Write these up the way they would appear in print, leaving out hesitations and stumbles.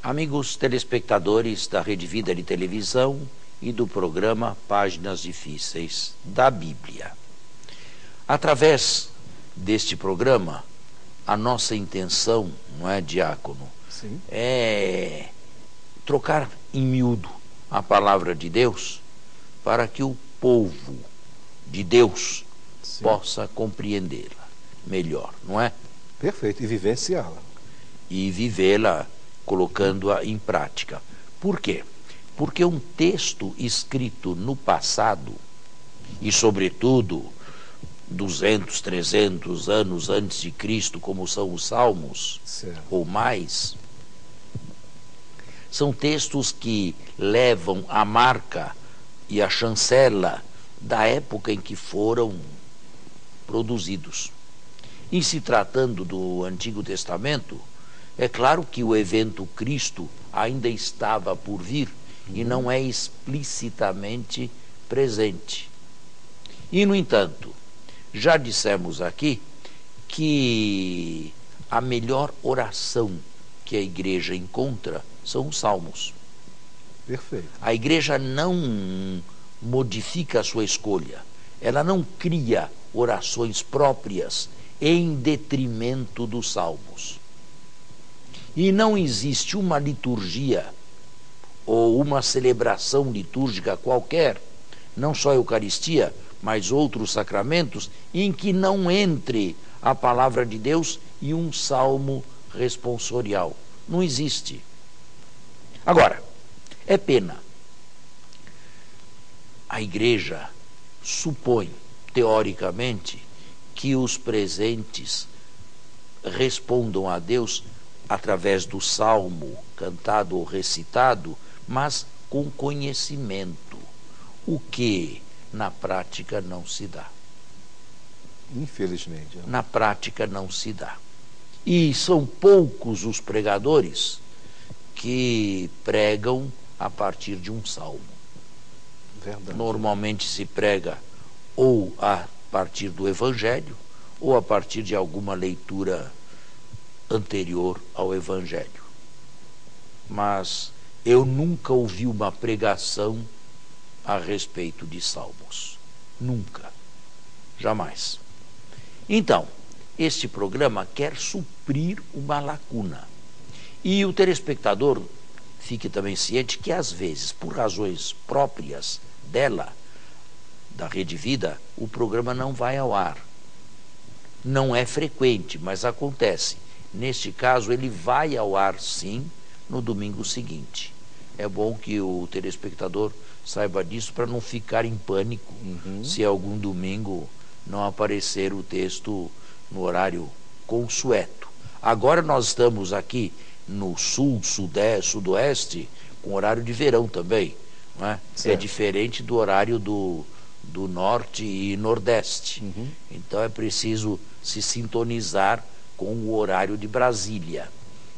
Amigos telespectadores da Rede Vida de Televisão e do programa Páginas Difíceis da Bíblia. Através deste programa, a nossa intenção, não é, diácono? Sim. É trocar em miúdo a palavra de Deus para que o povo de Deus possa compreendê-la melhor, não é? Perfeito, e vivenciá-la. E vivê-la colocando-a em prática. Por quê? Porque um texto escrito no passado, e sobretudo 200, 300 anos antes de Cristo, como são os Salmos, ou mais, são textos que levam a marca e a chancela da época em que foram produzidos. E se tratando do Antigo Testamento, é claro que o evento Cristo ainda estava por vir e não é explicitamente presente. E, no entanto, já dissemos aqui que a melhor oração que a igreja encontra são os salmos. Perfeito. A igreja não modifica a sua escolha, ela não cria orações próprias em detrimento dos salmos. E não existe uma liturgia ou uma celebração litúrgica qualquer, não só a Eucaristia, mas outros sacramentos, em que não entre a palavra de Deus e um salmo responsorial. Não existe. Agora, é pena. A igreja supõe, teoricamente, que os presentes respondam a Deus através do salmo cantado ou recitado, mas com conhecimento, o que na prática não se dá. Infelizmente. Na prática não se dá. E são poucos os pregadores que pregam a partir de um salmo. Verdade. Normalmente se prega ou a partir do Evangelho ou a partir de alguma leitura anterior ao Evangelho. Mas eu nunca ouvi uma pregação a respeito de salmos. Nunca. Jamais. Então, este programa quer suprir uma lacuna. E o telespectador fique também ciente que, às vezes, por razões próprias dela, da Rede Vida, o programa não vai ao ar. Não é frequente, mas acontece. Neste caso, ele vai ao ar, sim, no domingo seguinte. É bom que o telespectador saiba disso para não ficar em pânico se algum domingo não aparecer o texto no horário consueto. Agora nós estamos aqui no sul, sudeste, sudoeste, com horário de verão também. Não é? É diferente do horário do norte e nordeste. Então é preciso se sintonizar com o horário de Brasília,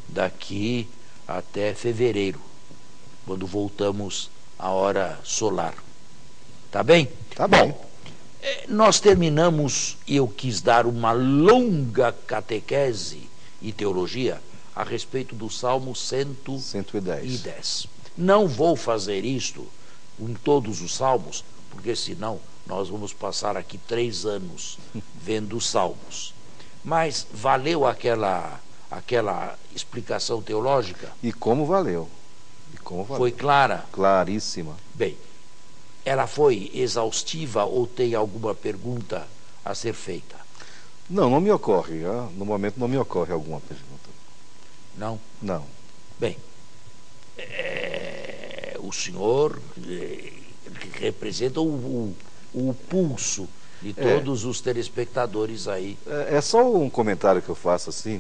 daqui até fevereiro, quando voltamos à hora solar. Tá bem? Tá bem. Bom, nós terminamos, e eu quis dar uma longa catequese e teologia a respeito do Salmo 110. Não vou fazer isto em todos os salmos, porque senão nós vamos passar aqui 3 anos vendo os salmos. Mas valeu aquela explicação teológica? E como valeu? Foi clara? Claríssima. Bem, ela foi exaustiva ou tem alguma pergunta a ser feita? Não me ocorre. No momento não me ocorre alguma pergunta. Não? Não. Bem, o senhor representa o pulso de todos os telespectadores aí. É só um comentário que eu faço assim.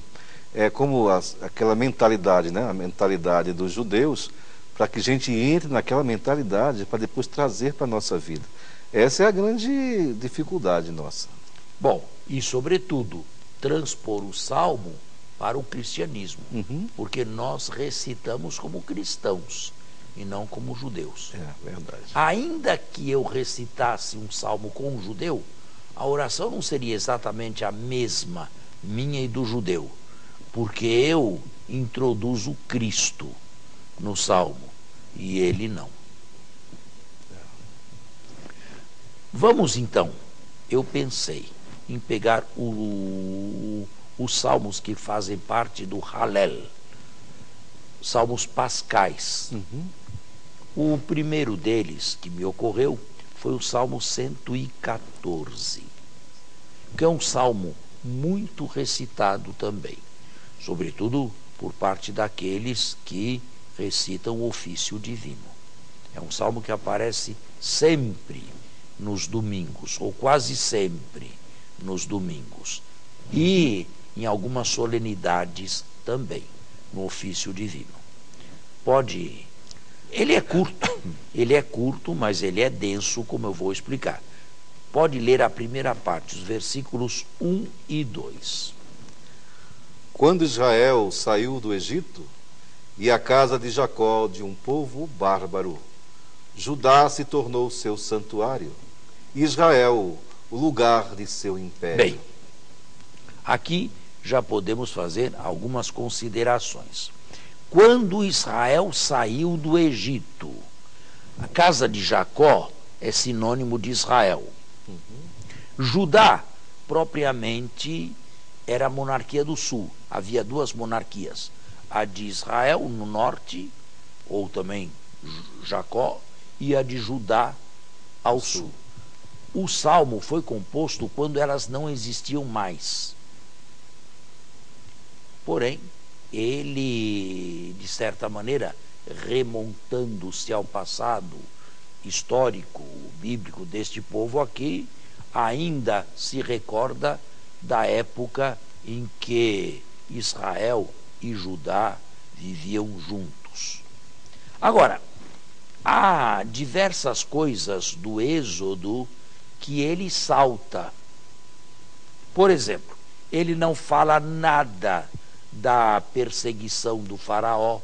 É como aquela mentalidade, né? A mentalidade dos judeus, para que a gente entre naquela mentalidade para depois trazer para a nossa vida. Essa é a grande dificuldade nossa. Bom, e sobretudo, transpor o salmo para o cristianismo, porque nós recitamos como cristãos e não como judeus. É verdade. Ainda que eu recitasse um salmo com um judeu, a oração não seria exatamente a mesma, minha e do judeu, porque eu introduzo Cristo no Salmo, e ele não. Vamos então, eu pensei em pegar os salmos que fazem parte do Hallel, salmos pascais. O primeiro deles que me ocorreu foi o Salmo 114, que é um salmo muito recitado também, sobretudo por parte daqueles que recitam o ofício divino. É um salmo que aparece sempre nos domingos, ou quase sempre nos domingos, e em algumas solenidades também, no ofício divino. Ele é curto, mas ele é denso, como eu vou explicar. Pode ler a primeira parte, os versículos 1 e 2. Quando Israel saiu do Egito, e a casa de Jacó de um povo bárbaro, Judá se tornou seu santuário, e Israel o lugar de seu império. Bem, aqui já podemos fazer algumas considerações. Quando Israel saiu do Egito, a casa de Jacó é sinônimo de Israel. Judá, propriamente, era a monarquia do sul. Havia duas monarquias, a de Israel no norte, ou também Jacó, e a de Judá ao sul. O salmo foi composto quando elas não existiam mais. Porém, ele, de certa maneira, remontando-se ao passado histórico, bíblico deste povo aqui, ainda se recorda da época em que Israel e Judá viviam juntos. Agora, há diversas coisas do Êxodo que ele salta. Por exemplo, ele não fala nada da perseguição do faraó,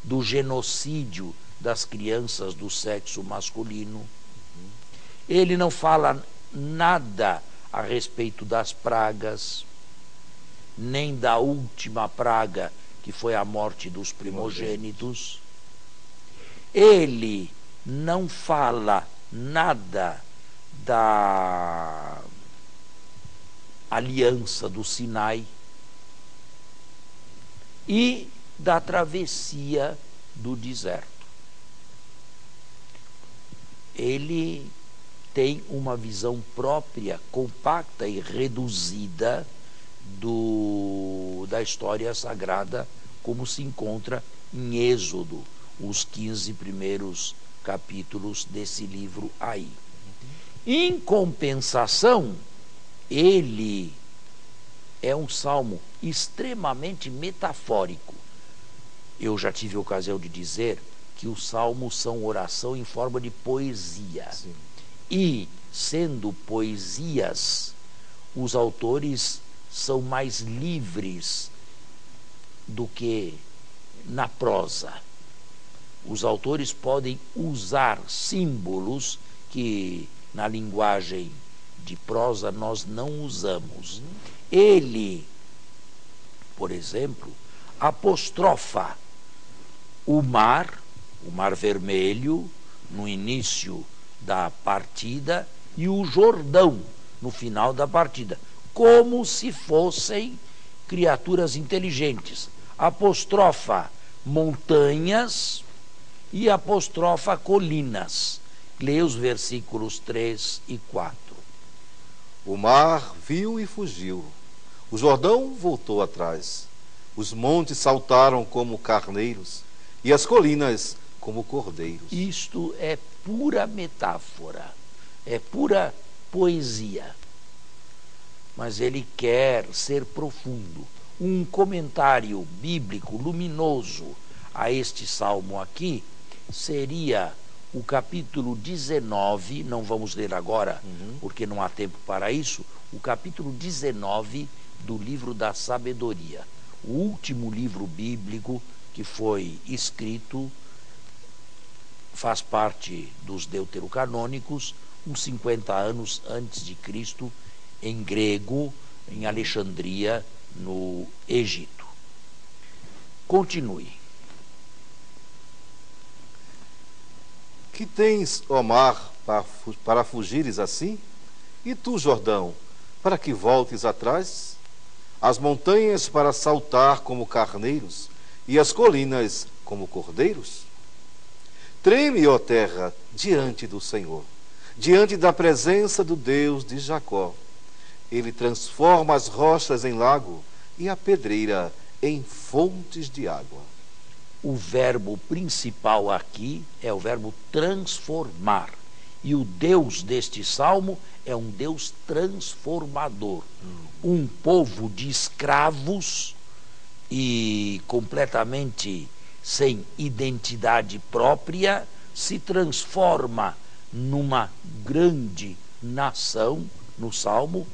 do genocídio das crianças do sexo masculino. Ele não fala nada a respeito das pragas, nem da última praga, que foi a morte dos primogênitos. Ele não fala nada da aliança do Sinai e da travessia do deserto. Ele tem uma visão própria, compacta e reduzida da história sagrada, como se encontra em Êxodo, os 15 primeiros capítulos desse livro aí. Em compensação, ele é um salmo extremamente metafórico. Eu já tive a ocasião de dizer que os salmos são oração em forma de poesia. Sim. E, sendo poesias, os autores são mais livres do que na prosa. Os autores podem usar símbolos que na linguagem de prosa nós não usamos. Ele, por exemplo, apostrofa o Mar Vermelho, no início da partida, e o Jordão, no final da partida, como se fossem criaturas inteligentes. Apostrofa montanhas e apostrofa colinas. Leia os versículos 3 e 4. O mar viu e fugiu, o Jordão voltou atrás, os montes saltaram como carneiros e as colinas como cordeiros. Isto é pura metáfora, é pura poesia. Mas ele quer ser profundo. Um comentário bíblico luminoso a este salmo aqui seria o capítulo 19, não vamos ler agora, porque não há tempo para isso, o capítulo 19 do livro da Sabedoria, o último livro bíblico que foi escrito, faz parte dos deuterocanônicos, uns 50 anos antes de Cristo, em grego, em Alexandria, no Egito. Continue. Que tens, ó mar, para fugires assim? E tu, Jordão, para que voltes atrás? As montanhas para saltar como carneiros, e as colinas como cordeiros? Treme, ó terra, diante do Senhor, diante da presença do Deus de Jacó. Ele transforma as rochas em lago e a pedreira em fontes de água. O verbo principal aqui é o verbo transformar. E o Deus deste salmo é um Deus transformador. Um povo de escravos e completamente sem identidade própria se transforma numa grande nação, no salmo,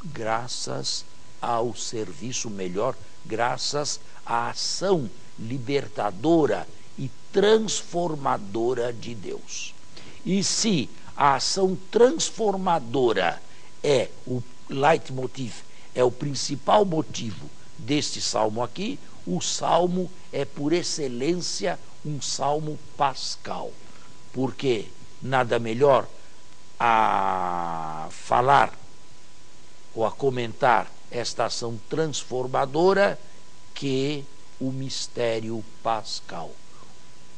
graças ao serviço melhor, graças à ação libertadora e transformadora de Deus. E se a ação transformadora é o leitmotiv, é o principal motivo deste salmo aqui, o salmo é por excelência um salmo pascal, porque nada melhor a falar ou a comentar esta ação transformadora que o mistério pascal.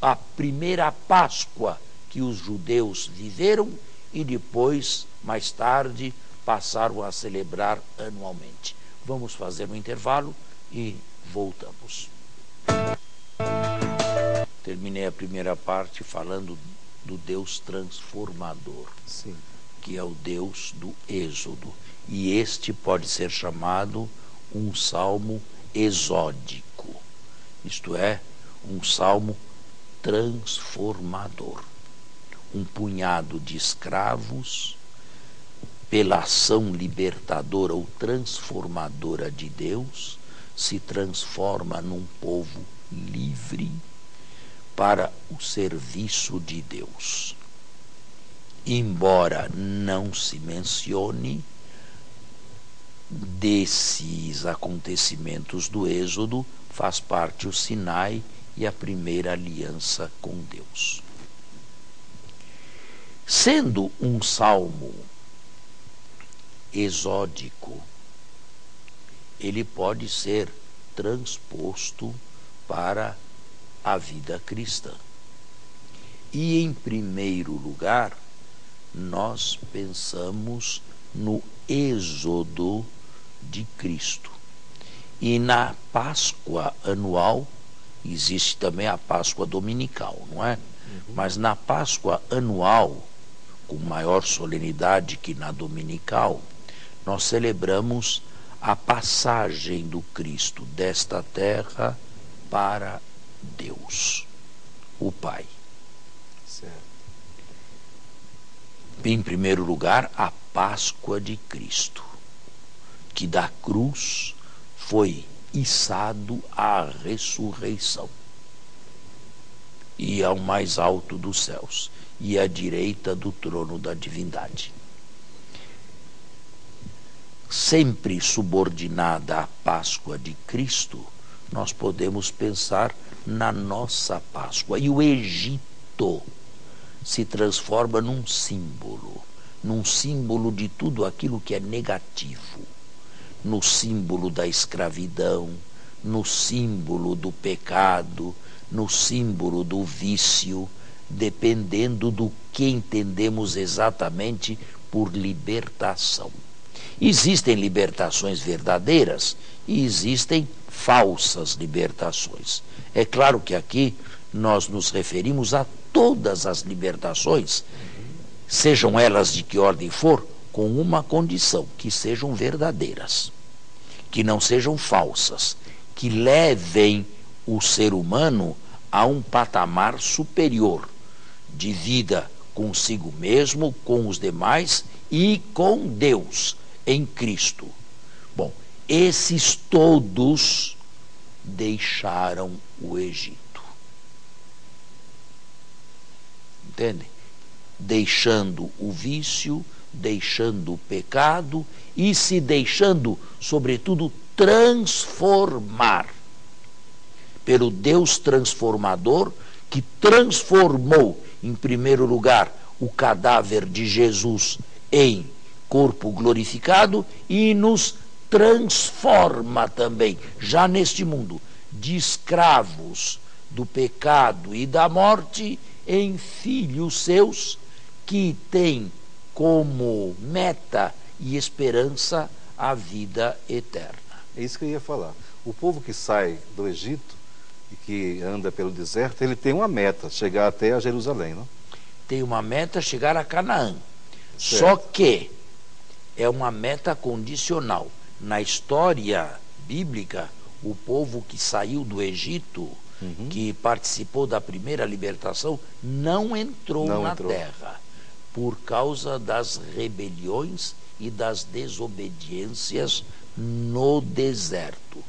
A primeira Páscoa que os judeus viveram e depois, mais tarde, passaram a celebrar anualmente. Vamos fazer um intervalo e voltamos. Terminei a primeira parte falando do Deus transformador, Sim. que é o Deus do Êxodo. E este pode ser chamado um salmo exódico, isto é, um salmo transformador. Um punhado de escravos, pela ação libertadora ou transformadora de Deus, se transforma num povo livre para o serviço de Deus. Embora não se mencione desses acontecimentos do Êxodo, faz parte o Sinai e a primeira aliança com Deus. Sendo um salmo exódico, ele pode ser transposto para a vida cristã. E, em primeiro lugar, nós pensamos no êxodo de Cristo. E na Páscoa anual, existe também a Páscoa dominical, não é? Mas na Páscoa anual, com maior solenidade que na dominical, nós celebramos a passagem do Cristo desta terra para Deus, o Pai. Certo. Em primeiro lugar, a Páscoa de Cristo, que da cruz foi içado à ressurreição e ao mais alto dos céus e à direita do trono da divindade. Sempre subordinada à Páscoa de Cristo, nós podemos pensar na nossa Páscoa. E o Egito se transforma num símbolo de tudo aquilo que é negativo, no símbolo da escravidão, no símbolo do pecado, no símbolo do vício, dependendo do que entendemos exatamente por libertação. Existem libertações verdadeiras e existem falsas libertações. É claro que aqui nós nos referimos a todas as libertações, sejam elas de que ordem for, com uma condição: que sejam verdadeiras, que não sejam falsas, que levem o ser humano a um patamar superior de vida consigo mesmo, com os demais e com Deus em Cristo. Bom, esses todos deixaram o Egito. Entendem? Deixando o vício, deixando o pecado e se deixando, sobretudo, transformar pelo Deus transformador, que transformou em primeiro lugar, o cadáver de Jesus em corpo glorificado e nos transforma também, já neste mundo, de escravos do pecado e da morte em filhos seus, que têm como meta e esperança a vida eterna. É isso que eu ia falar. O povo que sai do Egito e que anda pelo deserto, ele tem uma meta, chegar até a Jerusalém, não? Tem uma meta, chegar a Canaã. Certo. Só que é uma meta condicional. Na história bíblica, o povo que saiu do Egito, que participou da primeira libertação, não entrou na terra, por causa das rebeliões e das desobediências no deserto.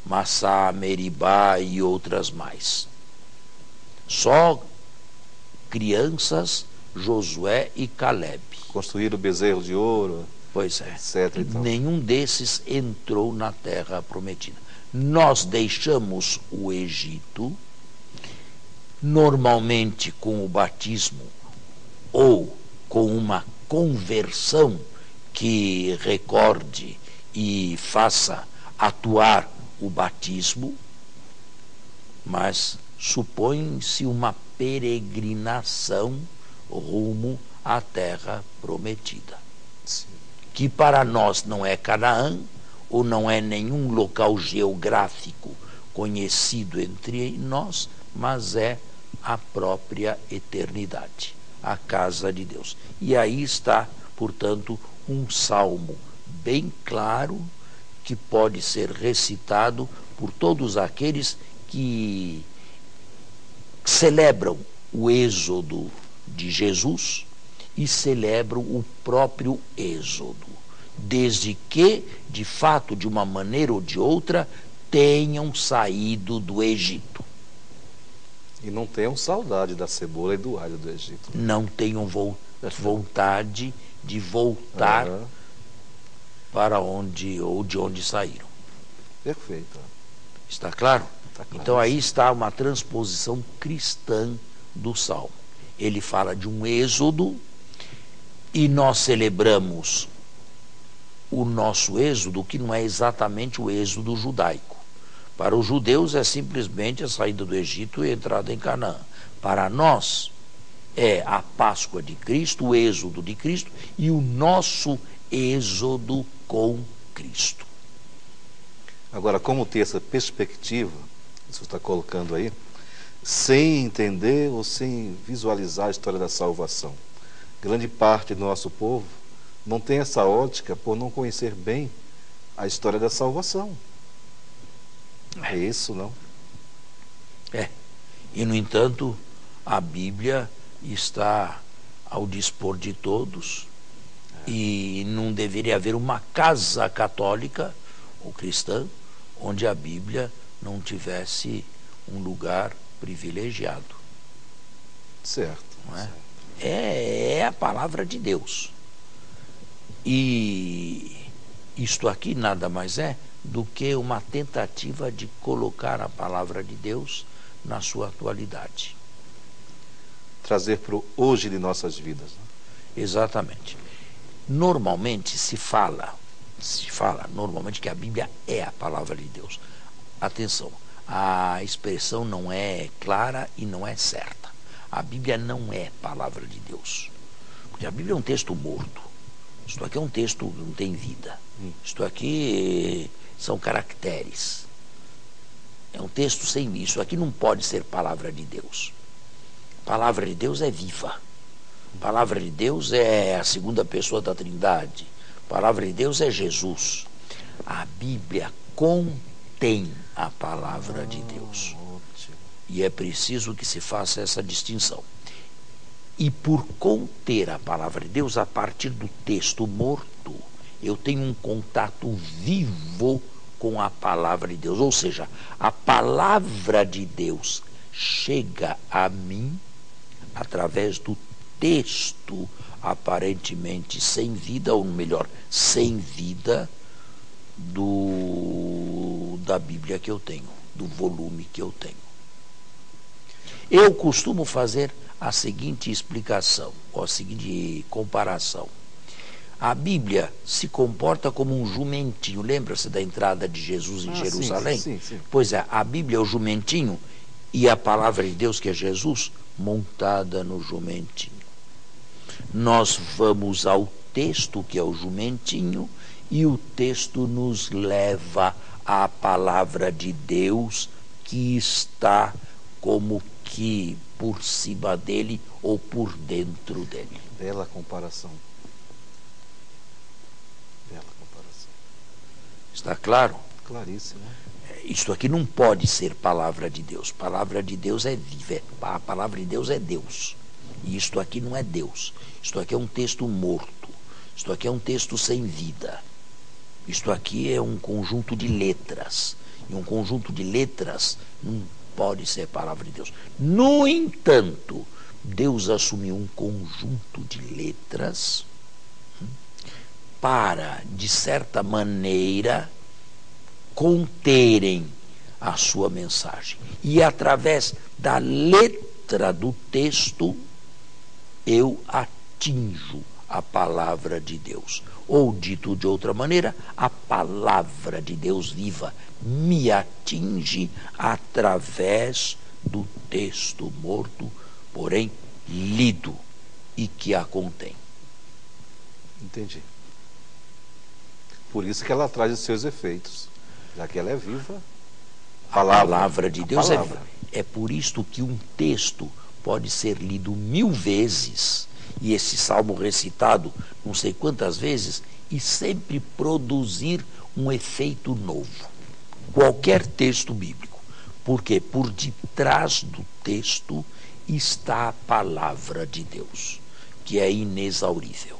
Massá, Meribá e outras mais. Só crianças, Josué e Caleb. Construíram o bezerro de ouro, Pois é. etc. E tal. Nenhum desses entrou na terra prometida. Nós deixamos o Egito, normalmente com o batismo ou com uma conversão que recorde e faça atuar o batismo, mas supõe-se uma peregrinação rumo à terra prometida. Sim. Que para nós não é Canaã, ou não é nenhum local geográfico conhecido entre nós, mas é a própria eternidade, a casa de Deus. E aí está, portanto, um salmo bem claro que pode ser recitado por todos aqueles que celebram o êxodo de Jesus e celebram o próprio êxodo, desde que, de fato, de uma maneira ou de outra, tenham saído do Egito. E não tenham saudade da cebola e do alho do Egito. Não tenham vontade de voltar para onde ou de onde saíram. Perfeito. Está claro? Está claro. Então aí está uma transposição cristã do Salmo. Ele fala de um êxodo e nós celebramos o nosso êxodo, que não é exatamente o êxodo judaico. Para os judeus é simplesmente a saída do Egito e a entrada em Canaã. Para nós é a Páscoa de Cristo, o êxodo de Cristo e o nosso êxodo com Cristo. Agora, como ter essa perspectiva, você está colocando aí, sem entender ou sem visualizar a história da salvação? Grande parte do nosso povo não tem essa ótica por não conhecer bem a história da salvação. É isso, não? É. E, no entanto, a Bíblia está ao dispor de todos e não deveria haver uma casa católica ou cristã onde a Bíblia não tivesse um lugar privilegiado. Certo. Não é? É a palavra de Deus. E isto aqui nada mais é do que uma tentativa de colocar a palavra de Deus na sua atualidade. Trazer para o hoje de nossas vidas. Exatamente. Normalmente se fala normalmente que a Bíblia é a palavra de Deus. Atenção, a expressão não é clara e não é certa. A Bíblia não é palavra de Deus. Porque a Bíblia é um texto morto. Isto aqui é um texto que não tem vida. Isto aqui são caracteres. É um texto sem vida. Isso aqui não pode ser palavra de Deus. A palavra de Deus é viva. A palavra de Deus é a segunda pessoa da Trindade. A palavra de Deus é Jesus. A Bíblia contém a palavra de Deus. E é preciso que se faça essa distinção. E por conter a palavra de Deus, a partir do texto morto, eu tenho um contato vivo com a palavra de Deus. Ou seja, a palavra de Deus chega a mim através do texto aparentemente sem vida, ou melhor, sem vida da Bíblia que eu tenho, do volume que eu tenho. Eu costumo fazer a seguinte explicação, ou a seguinte comparação. A Bíblia se comporta como um jumentinho. Lembra-se da entrada de Jesus em Jerusalém? Sim. Pois é, a Bíblia é o jumentinho e a palavra de Deus, que é Jesus, montada no jumentinho. Nós vamos ao texto, que é o jumentinho, e o texto nos leva à palavra de Deus, que está como que por cima dele ou por dentro dele. Bela comparação. Bela comparação. Está claro? Claríssimo. Isto aqui não pode ser palavra de Deus. Palavra de Deus é viva. A palavra de Deus é Deus. E isto aqui não é Deus. Isto aqui é um texto morto. Isto aqui é um texto sem vida. Isto aqui é um conjunto de letras. E um conjunto de letras não pode ser palavra de Deus. No entanto, Deus assumiu um conjunto de letras para, de certa maneira, conterem a sua mensagem. E através da letra do texto, eu atinjo a palavra de Deus. Ou, dito de outra maneira, a palavra de Deus viva me atinge através do texto morto, porém lido, e que a contém. Entendi. Por isso que ela traz os seus efeitos, já que ela é viva. A palavra de Deus é por isto que um texto pode ser lido 1000 vezes, e esse salmo recitado não sei quantas vezes, e sempre produzir um efeito novo. Qualquer texto bíblico. Porque por detrás do texto está a palavra de Deus, que é inexaurível.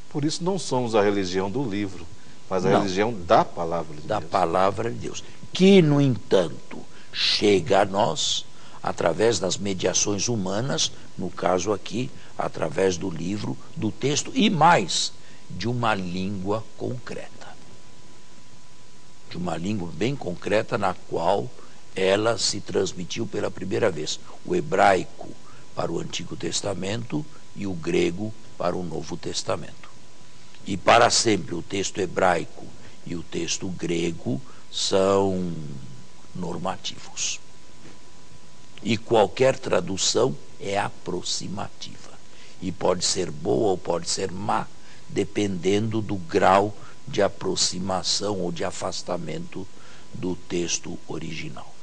Por isso não somos a religião do livro, mas a religião da palavra de Deus. Da palavra de Deus. Que, no entanto, chega a nós através das mediações humanas, no caso aqui, através do livro, do texto, e mais, de uma língua concreta. De uma língua bem concreta, na qual ela se transmitiu pela primeira vez. O hebraico para o Antigo Testamento e o grego para o Novo Testamento. E para sempre o texto hebraico e o texto grego são normativos. E qualquer tradução é aproximativa. E pode ser boa ou pode ser má, dependendo do grau de aproximação ou de afastamento do texto original.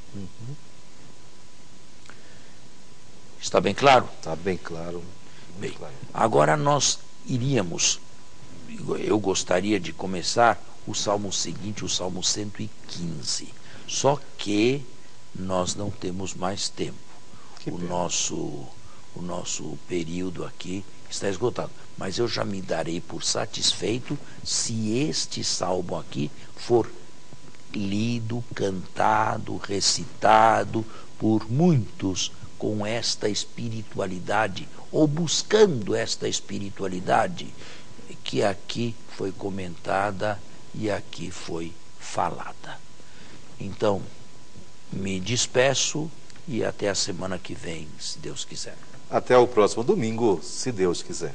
Está bem claro? Está bem claro. Bem, agora nós iríamos, eu gostaria de começar o salmo seguinte, o salmo 115. Só que nós não temos mais tempo. O nosso período aqui está esgotado. Mas eu já me darei por satisfeito se este salmo aqui for lido, cantado, recitado por muitos com esta espiritualidade, ou buscando esta espiritualidade que aqui foi comentada e aqui foi falada. Então, me despeço e até a semana que vem, se Deus quiser. Até o próximo domingo, se Deus quiser.